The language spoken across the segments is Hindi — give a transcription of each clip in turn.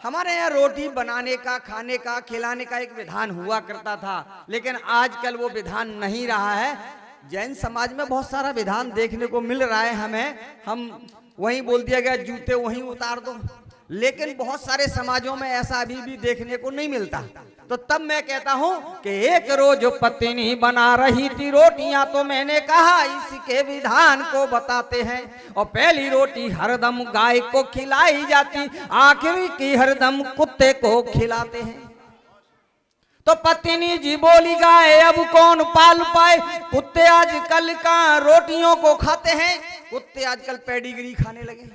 हमारे यहाँ रोटी बनाने का, खाने का, खिलाने का एक विधान हुआ करता था, लेकिन आजकल वो विधान नहीं रहा है। जैन समाज में बहुत सारा विधान देखने को मिल रहा है हमें, हम वहीं बोल दिया गया जूते वहीं उतार दो, लेकिन बहुत सारे समाजों में ऐसा अभी भी देखने को नहीं मिलता। तो तब मैं कहता हूं कि एक रोज पत्नी बना रही थी रोटियां, तो मैंने कहा इसके विधान को बताते हैं। और पहली रोटी हरदम गाय को खिलाई जाती, आखिरी की हरदम कुत्ते को खिलाते हैं। तो पत्नी जी बोली गाय अब कौन पाल पाए, कुत्ते आजकल का रोटियों को खाते हैं, कुत्ते आजकल पेडिग्री खाने लगे।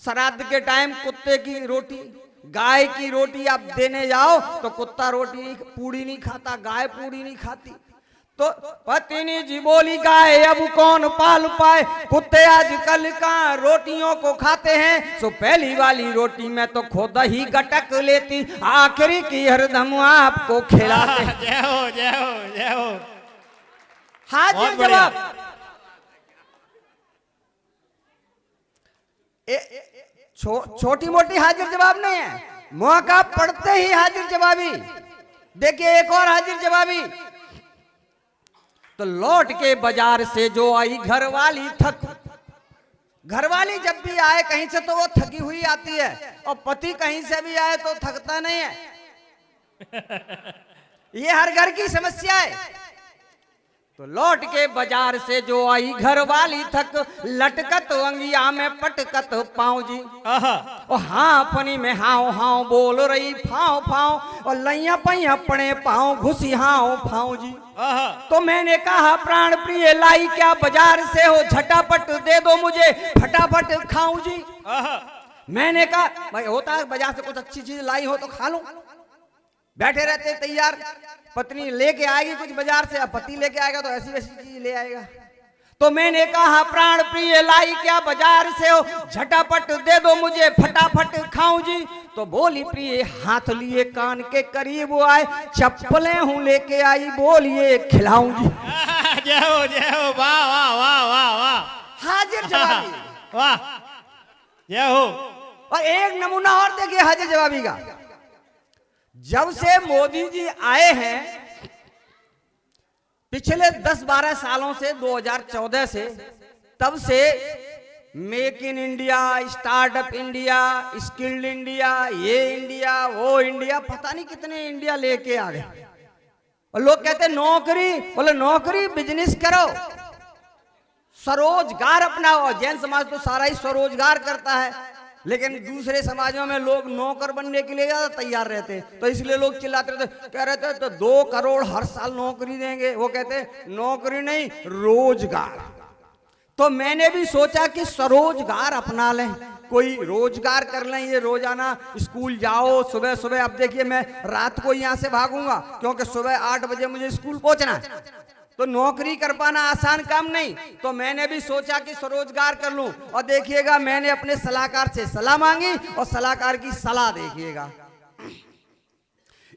श्राद्ध के टाइम कुत्ते की रोटी, गाय की रोटी आप देने जाओ तो कुत्ता रोटी पूड़ी नहीं खाता, गाय पूड़ी नहीं खाती। तो पत्नी जी बोली गाय अब कौन पाल पाए, कुत्ते आजकल का रोटियों को खाते हैं। सो पहली वाली रोटी में तो खुद ही गटक लेती, आखिरी की हरदम आपको खिलाते। जय हो जय हो जय हो। हाजिर जवाब, छोटी मोटी हाजिर जवाब नहीं है, मौका पड़ते ही हाजिर जवाबी। देखिए एक और हाजिर जवाबी। तो लौट के बाजार से जो आई घरवाली थक, घरवाली जब भी आए कहीं से तो वो थकी हुई आती है, और पति कहीं से भी आए तो थकता नहीं है। ये हर घर की समस्या है। तो लौट के बाजार से जो आई घरवाली थक, लटकत अंगिया में पटकत पाँव जी। और हाँ फनी में हाव हाव बोल रही फाव फाव, और लैया पई अपने पाँव घुसी हाव फाव जी। तो मैंने कहा प्राण प्रिय लाई क्या बाजार से हो, झटापट दे दो मुझे फटाफट खाऊं जी। मैंने कहा भाई होता है बाजार से कुछ अच्छी चीज लाई हो तो खा लूं, बैठे रहते तैयार। पत्नी लेके आएगी कुछ बाजार से, अब पति लेके आएगा तो ऐसी वैसी चीज ले आएगा। तो मैंने कहा प्राण प्रिय लाई क्या बाजार से हो, झटापट दे दो मुझे फटाफट खाऊं जी। तो बोली प्रिय हाथ लिए कान के करीब आए, चप्पलें हूं लेके आई बोलिए खिलाऊं जी। जय हो, वाह वाह वाह वाह वाह। हाजिर जवाबी, वाह जय हो। और एक नमूना और देखिए हाजिर जवाबी का। जब से मोदी जी आए हैं, पिछले 10-12 सालों से, 2014 से, तब से make in India, startup India, skilled India, ये इंडिया वो इंडिया, पता नहीं कितने इंडिया लेके आ गए। और लोग कहते नौकरी, बोले नौकरी बिजनेस करो, स्वरोजगार अपनाओ। जैन समाज तो सारा ही स्वरोजगार करता है, लेकिन दूसरे समाजों में लोग नौकर बनने के लिए ज्यादा तैयार रहते हैं। तो इसलिए लोग चिल्लाते रहते, कह रहे थे तो 2 करोड़ हर साल नौकरी देंगे, वो कहते नौकरी नहीं रोजगार। तो मैंने भी सोचा कि स्वरोजगार अपना लें, कोई रोजगार कर लें। ये रोजाना स्कूल जाओ सुबह सुबह, अब देखिए मैं रात को यहाँ से भागूंगा क्योंकि सुबह 8 बजे मुझे स्कूल पहुंचना है, तो नौकरी कर पाना आसान काम नहीं। तो मैंने भी सोचा कि स्वरोजगार कर लूं। और देखिएगा मैंने अपने सलाहकार से सलाह मांगी, और सलाहकार की सलाह देखिएगा।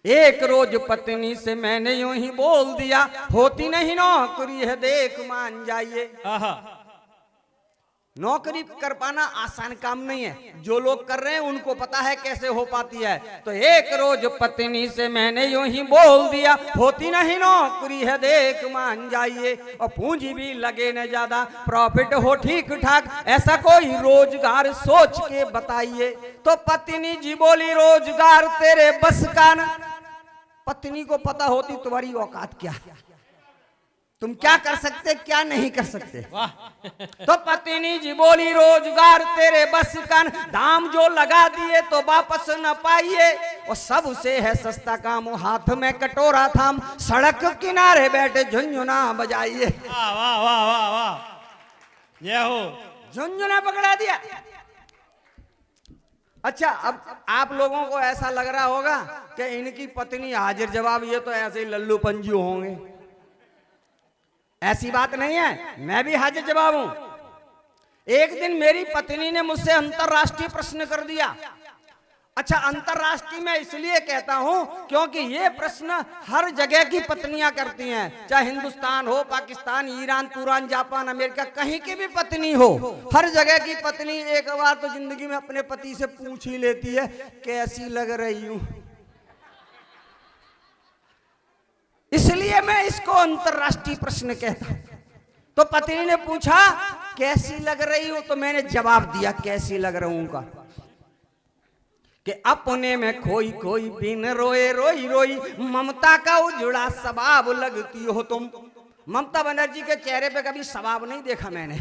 एक रोज पत्नी से मैंने यूं ही बोल दिया, होती नहीं नौकरी है देख मान जाइए। नौकरी कर पाना आसान काम नहीं है, जो लोग कर रहे हैं उनको पता है कैसे हो पाती है। तो एक रोज पत्नी से मैंने यूं ही बोल दिया, होती नहीं नौकरी है देख मान जाइए। और पूंजी भी लगे न ज्यादा, प्रॉफिट हो ठीक ठाक, ऐसा कोई रोजगार सोच के बताइए। तो पत्नी जी बोली रोजगार तेरे बस का न। पत्नी को पता होती तुम्हारी औकात क्या, तुम क्या कर सकते क्या नहीं कर सकते। तो पत्नी जी बोली रोजगार तेरे बस का, दाम जो लगा दिए तो वापस न पाइए। और सबसे है सस्ता काम, हाथ में कटोरा थाम, सड़क किनारे बैठे झुंझुना बजाइए। वाह वाह वाह वाह वाह जय हो। झुंझुना पकड़ा दिया। अच्छा, अब आप लोगों को ऐसा लग रहा होगा कि इनकी पत्नी हाजिर जवाब, ये तो ऐसे ही लल्लू पंजू होंगे। ऐसी बात नहीं है, मैं भी हाजिर जवाब हूं। एक दिन मेरी पत्नी ने मुझसे अंतरराष्ट्रीय प्रश्न कर दिया, अच्छा, अंतरराष्ट्रीय में इसलिए कहता हूं क्योंकि ये प्रश्न हर जगह की पत्नियां करती हैं, चाहे हिंदुस्तान हो, पाकिस्तान, ईरान, तुरान, जापान, अमेरिका, कहीं की भी पत्नी हो, हर जगह की पत्नी एक बार तो जिंदगी में अपने पति से पूछ ही लेती है, कैसी लग रही हूं। इसलिए मैं इसको अंतरराष्ट्रीय प्रश्न कहता हूं। तो पत्नी ने पूछा कैसी लग रही हो, तो मैंने जवाब दिया कैसी लग रहूं का, कि अपने में खोई खोई बिन रोए रोई रोई, ममता का उजड़ा सबाब लगती हो तुम। ममता बनर्जी के चेहरे पे कभी सबाब नहीं देखा मैंने,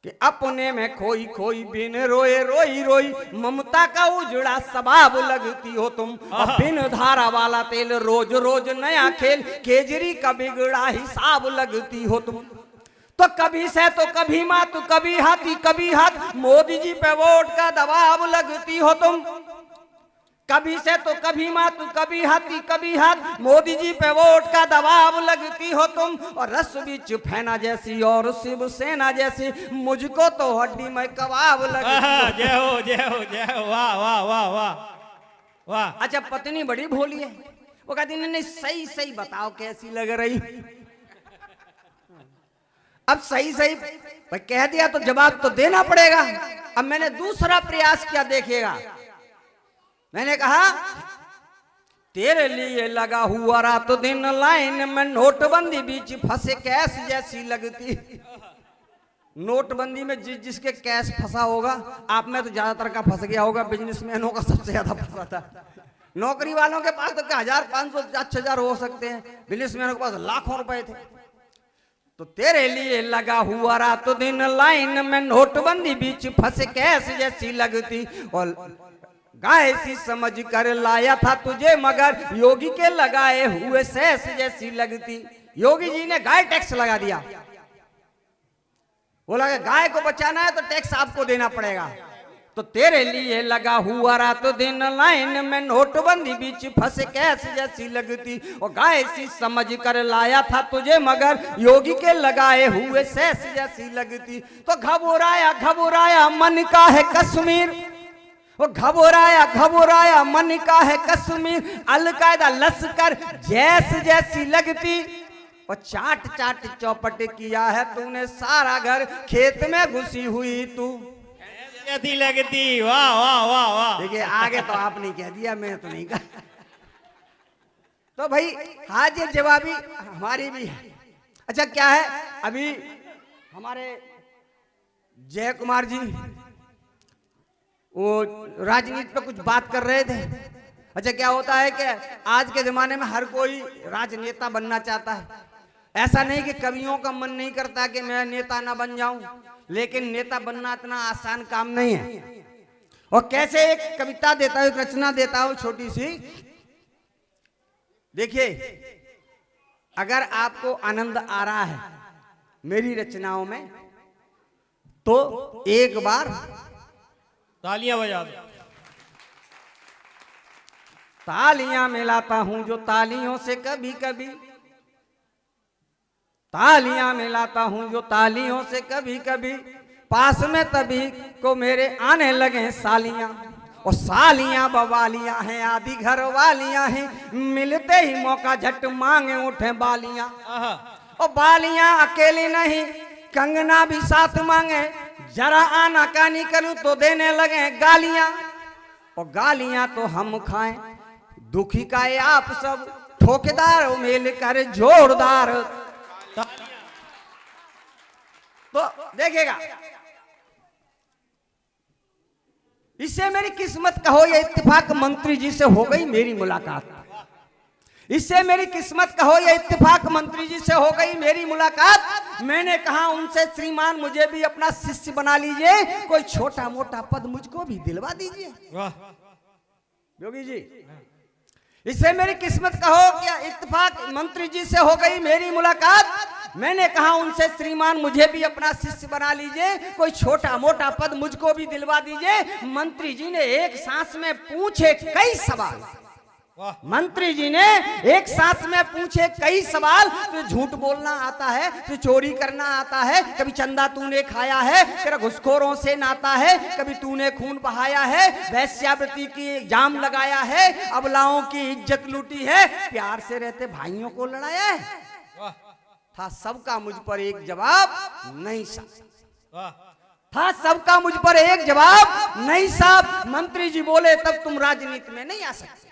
कि अपने में खोई खोई बिन रोए रोई रोई, ममता का उजड़ा सबाब लगती हो तुम। और बिन धारा वाला तेल रोज रोज नया खेल, केजरी का बिगड़ा हिसाब लगती हो तुम। तो कभी से तो कभी मात, कभी हाथी कभी हाथ, मोदी जी पे वोट का दबाव लगती हो तुम। कभी से तो कभी मात, कभी हाथी कभी हाथ, मोदी जी पे वोट का दबाव लगती हो तुम। और रस बीच फैना जैसी और शिवसेना जैसी, मुझको तो हड्डी में कबाब लगती। जय हो जय हो जय हो, वाह वाह वाह वाह वाह। अच्छा, पत्नी बड़ी भोली है, वो कहती नहीं सही सही बताओ कैसी लग रही। अब सही सही कह दिया तो जवाब तो देना पड़ेगा। अब मैंने दूसरा प्रयास किया, देखिएगा। मैंने कहा तेरे लिए लगा हुआ रात दिन लाइन में, नोटबंदी बीच फंसे कैश जैसी लगती। नोटबंदी में जिसके कैश फंसा होगा, आप में तो ज्यादातर का फंस गया होगा, बिजनेसमैनों का सबसे ज्यादा फंसा था। नौकरी वालों के पास तो 1500 6000 हो सकते हैं, बिजनेसमैनों के पास लाखों रुपए थे। तो तेरे लिए लगा हुआ रात दिन लाइन में, नोटबंदी बीच फंसे कैस जैसी लगती। और गाय सी समझ कर लाया था तुझे, मगर योगी के लगाए हुए सैस जैसी लगती। योगी जी ने गाय टैक्स लगा दिया, बोला कि गाय को बचाना है तो टैक्स आपको देना पड़ेगा। तो तेरे लिए लगा हुआ रात दिन लाइन में, नोटबंदी बीच फंसे कैस जैसी लगती। और गाय सी समझ कर लाया था तुझे, मगर योगी के लगाए हुए सैस जैसी लगती। तो घबराया घबराया मन का है कश्मीर, वो घबराया घबराया मन का है कश्मीर, अलकायदा लश्कर जैस जैसी लगती। और चाट चाट चौपट किया है तूने सारा घर, खेत में घुसी हुई तू कैसी लगती। वाह वाह वाह वाह। देखिए, आगे तो आपने कह दिया, मैं तो नहीं कहा। तो भाई हाजिर जवाबी हमारी भी है। अच्छा, क्या है, अभी हमारे जय कुमार जी वो राजनीति पे कुछ बात कर रहे थे। अच्छा, क्या होता है कि आज के जमाने में हर कोई राजनेता बनना चाहता है। ऐसा नहीं कि कवियों का मन नहीं करता कि मैं नेता ना बन जाऊं, लेकिन नेता बनना इतना आसान काम नहीं है। और कैसे एक कविता देता हूं, एक रचना देता हूं छोटी सी। देखिए, अगर आपको आनंद आ रहा है मेरी रचनाओं में, तो एक बार तालियां बजा दो। तालियां मिलाता हूं जो तालियों से कभी कभी, तालियां मिलाता हूं जो तालियों से कभी कभी, पास में तभी को मेरे आने लगे सालियां। और सालियां बवालियां हैं, आदि घर वालियां हैं, मिलते ही मौका झट मांगे उठे बालियां। और बालियां अकेली नहीं, कंगना भी साथ मांगे, जरा आना कानी करूं तो देने लगे गालियां। और गालियां तो हम खाएं, दुखी का आप सब, ठोकेदार मेल कर जोरदार। तो देखिएगा, इससे मेरी किस्मत कहो या इत्तेफाक मंत्री जी से हो गई मेरी मुलाकात। इससे मेरी किस्मत कहो या इत्तेफाक मंत्री जी से हो गई मेरी मुलाकात। मैंने कहा उनसे, श्रीमान मुझे भी अपना शिष्य बना लीजिए, कोई छोटा मोटा पद मुझको भी दिलवा दीजिए। वाह योगी जी, इससे मेरी किस्मत कहो क्या इत्तेफाक मंत्री जी से हो गई मेरी मुलाकात। मैंने कहा उनसे, श्रीमान मुझे भी अपना शिष्य बना लीजिए, कोई छोटा मोटा पद मुझको भी दिलवा दीजिए। मंत्री जी ने एक सांस में पूछे कई सवाल। मंत्री जी ने एक सांस में पूछे कई सवाल। तुझे झूठ बोलना आता है, तुझे चोरी करना आता है, कभी चंदा तूने खाया है, तेरा घुसखोरों से नाता है, कभी तूने खून बहाया है, वैश्यावृत्ति की इल्जाम लगाया है, अबलाओं की इज्जत लूटी है, प्यार से रहते भाइयों को लड़ाया है। था सबका मुझ पर एक जवाब नहीं साहब, था सबका मुझ पर एक जवाब नहीं साहब। मंत्री जी बोले तब तुम राजनीति में नहीं आ सकते।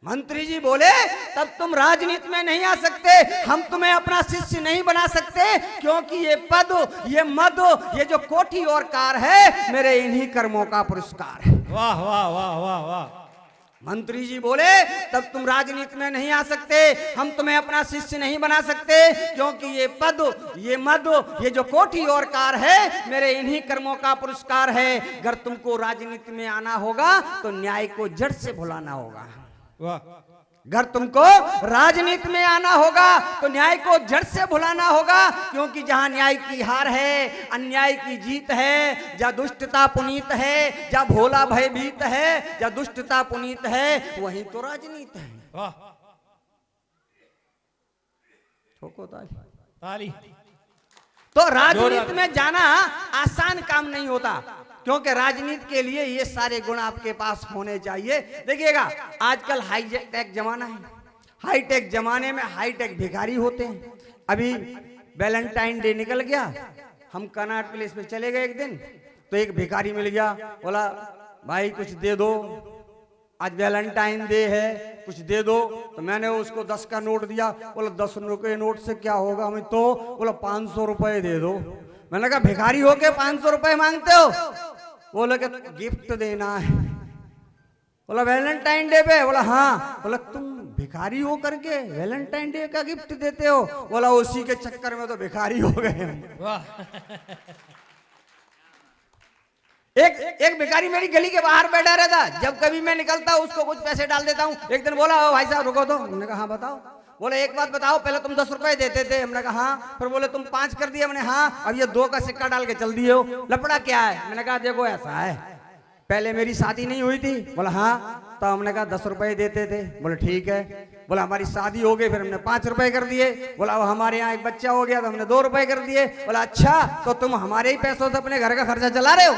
मंत्री जी बोले तब तुम राजनीति में नहीं आ सकते, हम तुम्हें अपना शिष्य नहीं बना सकते, क्योंकि ये पद, ये मद, ये जो कोठी और कार है, मेरे इन्हीं कर्मों का पुरस्कार है। वाह वाह वाह वाह वाह। मंत्री जी बोले तब तुम राजनीति में नहीं आ सकते, हम तुम्हें अपना शिष्य नहीं बना सकते, क्योंकि ये पद, ये मद, ये जो कोठी और कार है, मेरे इन्हीं कर्मों का पुरस्कार है। अगर तुमको राजनीति में आना होगा तो न्याय को जड़ से भुलाना होगा। अगर तुमको राजनीति में आना होगा तो न्याय को जड़ से भुलाना होगा, क्योंकि जहां न्याय की हार है, अन्याय की जीत है, जहां दुष्टता पुनीत है, जहां भोला भयभीत है, जहां दुष्टता पुनीत है, वहीं तो राजनीति है। ठोको ताली। ताली। तो राजनीति में जाना आसान काम नहीं होता, क्योंकि राजनीति के लिए ये सारे गुण आपके पास होने चाहिए। देखिएगा आजकल हाईटेक जमाना है, हाईटेक जमाने में हाईटेक भिखारी होते हैं। अभी वैलेंटाइन डे निकल गया, हम कनॉट प्लेस में चले गए एक दिन, तो एक भिखारी मिल गया, बोला भाई कुछ दे दो, आज वैलेंटाइन डे है, कुछ दे दो। तो मैंने उसको 10 का नोट दिया, बोला 10 रुपये नोट से क्या होगा हमें, तो बोला 500 रुपये दे दो। मैंने कहा भिखारी होके 500 रुपये मांगते हो? बोला कि गिफ्ट देना है। बोला वैलेंटाइन डे पे? बोला हाँ। बोला तुम भिखारी हो करके वैलेंटाइन डे का गिफ्ट देते हो? बोला उसी के चक्कर में तो भिखारी हो गए। एक भिखारी मेरी गली के बाहर बैठा रहता, जब कभी मैं निकलता उसको कुछ पैसे डाल देता हूँ। एक दिन बोला भाई साहब रुको तो। हमने कहा हाँ बताओ। बोले एक बात बताओ, पहले तुम 10 रुपए देते थे। हमने कहा हाँ। फिर बोले तुम 5 कर दिए। हमने हाँ। अब ये 2 का सिक्का डाल के चल दिए हो, लफड़ा क्या है? मैंने कहा देखो ऐसा है, पहले मेरी शादी नहीं हुई थी। बोला हाँ। तो हमने कहा 10 रुपए देते थे। बोले ठीक है। बोला हमारी शादी हो गई, फिर हमने 5 रुपए कर दिए। बोला अब हमारे यहाँ एक बच्चा हो गया तो हमने 2 रुपए कर दिए। बोला अच्छा, तो तुम हमारे ही पैसों से अपने घर का खर्चा चला रहे हो।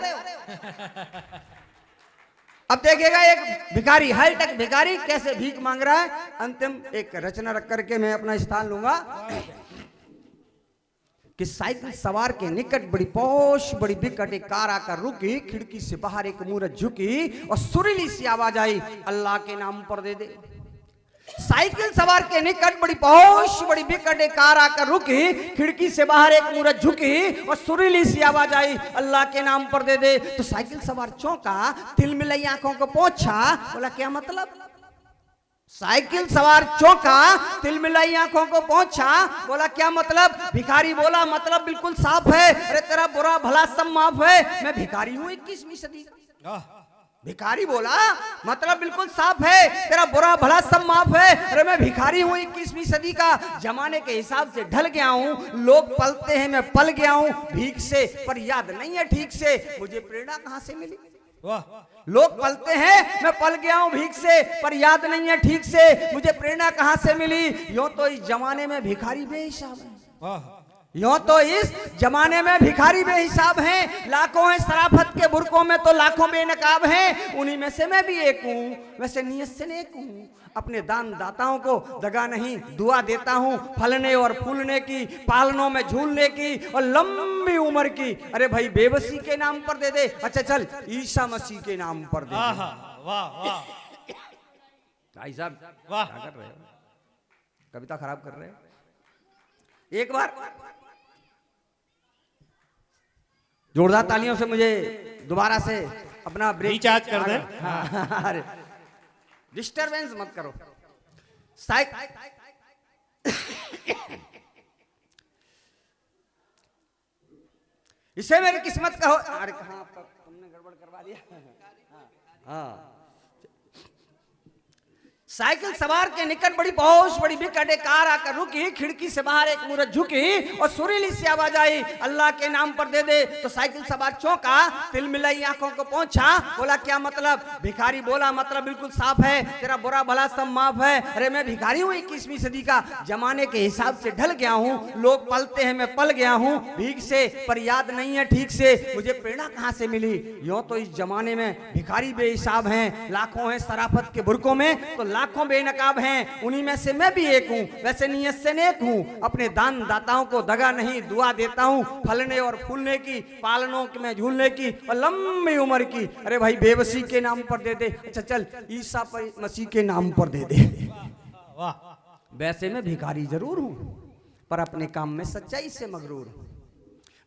अब देखिएगा एक भिखारी, हाईटेक भिखारी कैसे भीख मांग रहा है। अंतिम एक रचना रख करके मैं अपना स्थान लूंगा कि साइकिल सवार के निकट बड़ी पौष बड़ी बिकट एक कार आकर रुकी, खिड़की से बाहर एक मूरत झुकी और सुरीली सी आवाज आई, अल्लाह के नाम पर दे दे। साइकिल सवार के निकट बड़ी पौष बड़ी बिकट एक कार आकर रुकी, खिड़की से बाहर एक मूरत झुकी और सुरीली सी आवाज आई, अल्लाह के नाम पर दे दे। तो साइकिल सवार चौंका, तिलमिलाई आंखों को पोंछा। बोला क्या मतलब? साइकिल सवार चौंका, तिलमिलाई आंखों को पोंछा। बोला क्या मतलब? भिखारी बोला मतलब बिल्कुल साफ है, अरे तेरा बुरा भला सब माफ है, मैं भिखारी हूं 21वीं सदी का। भिखारी बोला मतलब बिल्कुल साफ है, तेरा बुरा भला सब माफ है, अरे मैं भिखारी हूं 21वीं सदी का। जमाने के हिसाब से ढल गया हूं, लोग पलते हैं मैं पल गया हूं भीख से, पर याद नहीं है ठीक से मुझे प्रेरणा कहां से मिली। लोग पलते हैं मैं पल गया हूं भीख से, पर याद नहीं है ठीक से मुझे प्रेरणा कहां से मिली। यूं तो इस जमाने में भिखारी बेहिसाब है, यूं तो इस जमाने में भिखारी बेहिसाब हैं। लाखों हैं शराफत के बुरकों में तो लाखों बेनकाब हैं, उन्हीं में से मैं भी एक हूं, वैसे नियत से नेक हूं। अपने दान दाताओं को दगा नहीं दुआ देता हूं, फलने और फूलने की, पालनों में झूलने की और लंबी उम्र की। अरे भाई बेबसी के नाम पर दे दे, अच्छा चल ईसा मसीह के नाम पर दे दे। वाह वाह भाई साहब वाह, क्या कर रहे हो? कविता खराब कर रहे हो। एक बार जोरदार तालियों से मुझे दोबारा से अपना ब्रेक रिचार्ज कर दे। अरे डिस्टरबेंस मत करो। इसे मेरी किस्मत का हो। अरे कहाँ तुमने गड़बड़ करवा दिया। हाँ साइकिल सवार के निकट बड़ी बहुत बड़ी विकट एक कार आकर रुकी, खिड़की से बाहर एक मूरत झुकी और सुरीली सी आवाज आई, अल्लाह के नाम पर दे दे। तो साइकिल सवार चौंका, तिल मिलाई आंखों को पहुंचा, बोला क्या मतलब? भिखारी बोला मतलब बिल्कुल साफ है, तेरा बुरा भला सब माफ है। अरे मैं भिखारी हूँ 21वीं सदी का, जमाने के हिसाब से ढल गया हूँ, लोग पलते हैं मैं पल गया हूँ भीख से, पर याद नहीं है ठीक से मुझे प्रेरणा कहाँ से मिली। यूं तो इस जमाने में भिखारी बेहिसाब हैं, लाखों हैं शराफत के बुरकों में तो लाखों बेनकाब हैं, उन्हीं में से मैं भी एक हूँ। वैसे नियत से नेक हूँ, अपने दान दाताओं को दगा नहीं दुआ देता हूँ, फलने और फूलने की, पालनों में झूलने की और लंबी उम्र की। अरे भाई बेबसी के नाम पर दे दे, अच्छा चल ईसा मसीह के नाम पर दे दे। वैसे मैं भिखारी जरूर हूँ पर अपने काम में सच्चाई से मगरूर हूँ।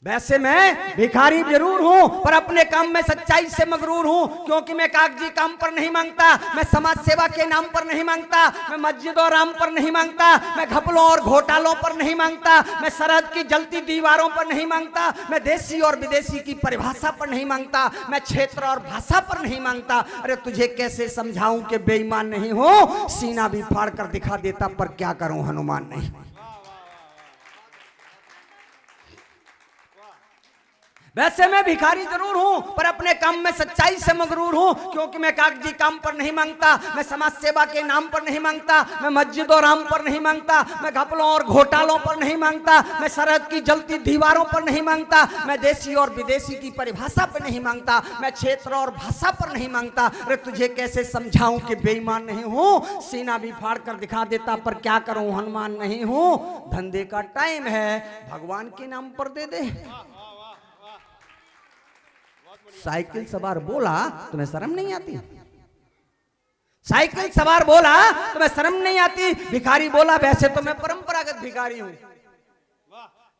वैसे मैं भिखारी जरूर हूं पर अपने काम में सच्चाई से मगरूर हूं, क्योंकि मैं कागजी काम पर नहीं मांगता, मैं समाज सेवा के नाम पर नहीं मांगता, मैं मस्जिद और राम पर नहीं मांगता, मैं घपलों और घोटालों पर नहीं मांगता, मैं सरहद की जलती दीवारों पर नहीं मांगता, मैं देसी और विदेशी की परिभाषा पर नहीं मांगता, मैं क्षेत्र और भाषा पर नहीं मांगता। अरे तुझे कैसे समझाऊं कि बेईमान नहीं हो, सीना भी फाड़ कर दिखा देता पर क्या करूं हनुमान नहीं। वैसे मैं भिखारी जरूर हूं पर अपने काम में सच्चाई से मगरूर हूं, क्योंकि मैं कागजी काम पर नहीं मांगता, मैं समाज सेवा के नाम पर नहीं मांगता, मैं मस्जिद और राम पर नहीं मांगता, मैं घपलों और घोटालों पर नहीं मांगता, मैं सरहद की जलती दीवारों पर नहीं मांगता, मैं देसी और विदेशी की परिभाषा पर नहीं मांगता, मैं क्षेत्र और भाषा पर नहीं मांगता। अरे तुझे कैसे समझाऊं कि बेईमान नहीं हूं, सीना भी फाड़ कर दिखा देता पर क्या करूं हनुमान नहीं हूं। धंधे का टाइम है, भगवान के नाम पर दे दे। साइकिल सवार बोला तुम्हें शर्म नहीं आती? साइकिल सवार बोला तुम्हें शर्म नहीं आती? भिखारी बोला वैसे तो मैं परंपरागत भिखारी हूं,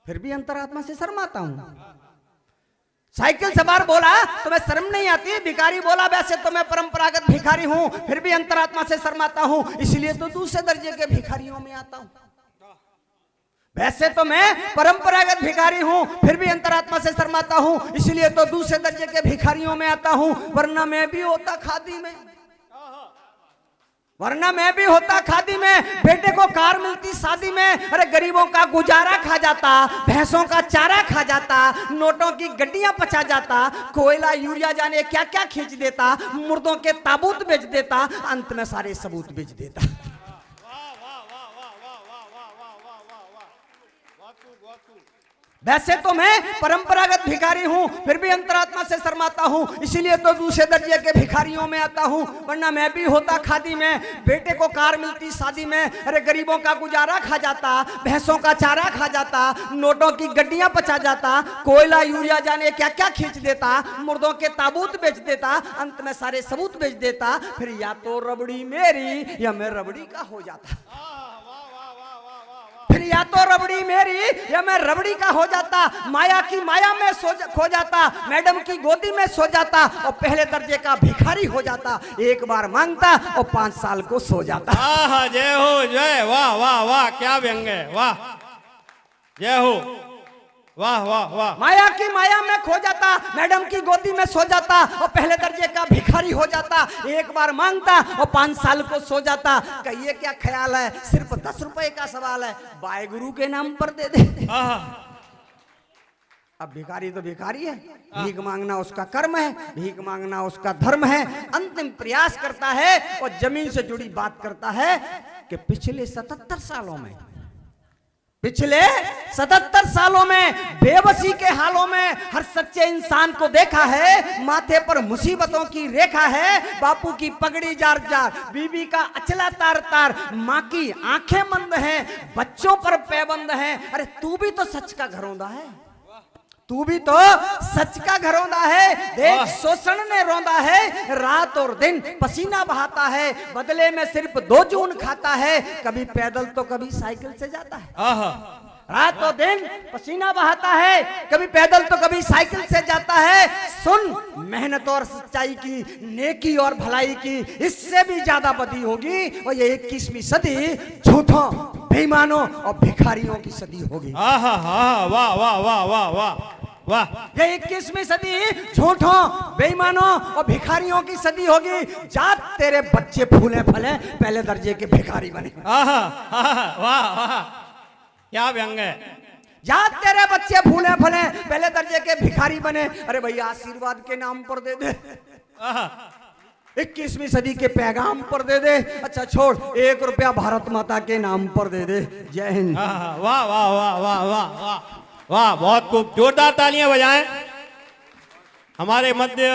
फिर भी अंतरात्मा से शर्माता हूं। साइकिल सवार बोला तुम्हें शर्म नहीं आती? भिखारी बोला वैसे तो मैं परंपरागत भिखारी हूं, फिर भी अंतरात्मा से शर्माता हूं, इसलिए तो दूसरे दर्जे के भिखारियों में आता हूं। वैसे तो मैं परंपरागत भिखारी हूं, फिर भी अंतरात्मा से शर्माता हूं, इसलिए तो दूसरे दर्जे के भिखारियों में आता हूं, वरना मैं भी होता खादी में, वरना मैं भी होता खादी में, बेटे को कार मिलती शादी में, अरे गरीबों का गुजारा खा जाता, भैंसों का चारा खा जाता, नोटों की गड्डियां पचा जाता, कोयला यूरिया जाने क्या क्या खींच देता, मुर्दों के ताबूत बेच देता, अंत में सारे सबूत बेच देता। वैसे तो मैं परंपरागत भिखारी हूं, फिर भी अंतरात्मा से शर्माता हूं, इसीलिए तो दूसरे दर्जे के भिखारियों में आता हूं, वरना मैं भी होता खादी में, बेटे को कार मिलती शादी में, अरे गरीबों का गुजारा खा जाता, भैंसों का चारा खा जाता, नोटों की गड्डियां पचा जाता, कोयला यूरिया जाने क्या क्या खींच देता, मुर्दों के ताबूत बेच देता, अंत में सारे सबूत बेच देता, फिर या तो रबड़ी मेरी या मैं रबड़ी का हो जाता, फिर या तो रबड़ी मेरी या मैं रबड़ी का हो जाता, माया की माया में खो जाता, मैडम की गोदी में सो जाता और पहले दर्जे का भिखारी हो जाता, एक बार मांगता और 5 साल को सो जाता। जय हो जय, वाह वाह वाह, क्या व्यंग है, वाह जय हो, वाह वाह वाह। माया की माया में खो जाता, मैडम की गोदी में सो जाता और पहले दर्जे का भिखारी हो जाता, एक बार मांगता और 5 साल को सो जाता। कहिए क्या ख्याल है, सिर्फ 10 रुपए का सवाल है, बाय गुरु के नाम पर दे दे। अब भिखारी तो भिखारी है, भीख मांगना उसका कर्म है, भीख मांगना उसका धर्म है, अंतिम प्रयास करता है और जमीन से जुड़ी बात करता है कि पिछले 77 सालों में, पिछले 77 सालों में बेबसी के हालों में हर सच्चे इंसान को देखा है, माथे पर मुसीबतों की रेखा है, बापू की पगड़ी जार जार, बीबी का अचला तार तार, माँ की आंखें मंद हैं, बच्चों पर पैबंद हैं। अरे तू भी तो सच का घरौंदा है, तू भी तो सच का घरौंदा है, देख शोषण ने रौंदा है, रात और दिन पसीना बहाता है, बदले में सिर्फ 2 जून खाता है, कभी पैदल तो कभी साइकिल से जाता है, रात और दिन पसीना बहाता है, कभी पैदल तो कभी साइकिल से जाता है। सुन, मेहनत और सच्चाई की, नेकी और भलाई की इससे भी ज्यादा बदी होगी और ये 21वीं सदी झूठों, बेईमानों और भिखारियों की सदी होगी। वाह वाह वाह वाह वाह वाह, वाह ये 21वीं सदी झूठों, बेईमानों और भिखारियों की सदी होगी। जात तेरे बच्चे फूले फले, पहले दर्जे के भिखारी बने। आहा, आहा, वाह वाह क्या व्यंग है। जात तेरे बच्चे फूले फले, पहले दर्जे के भिखारी बने। अरे भैया आशीर्वाद के नाम पर दे दे, आहा, 21वीं सदी के पैगाम पर दे दे। अच्छा छोड़, 1 रुपया भारत माता के नाम पर दे दे। जय हिंद। आहा, वाह वाह वाह वाह वाह वाह वाह, बहुत खूब, जोरदार तालियां बजाएं हमारे मध्य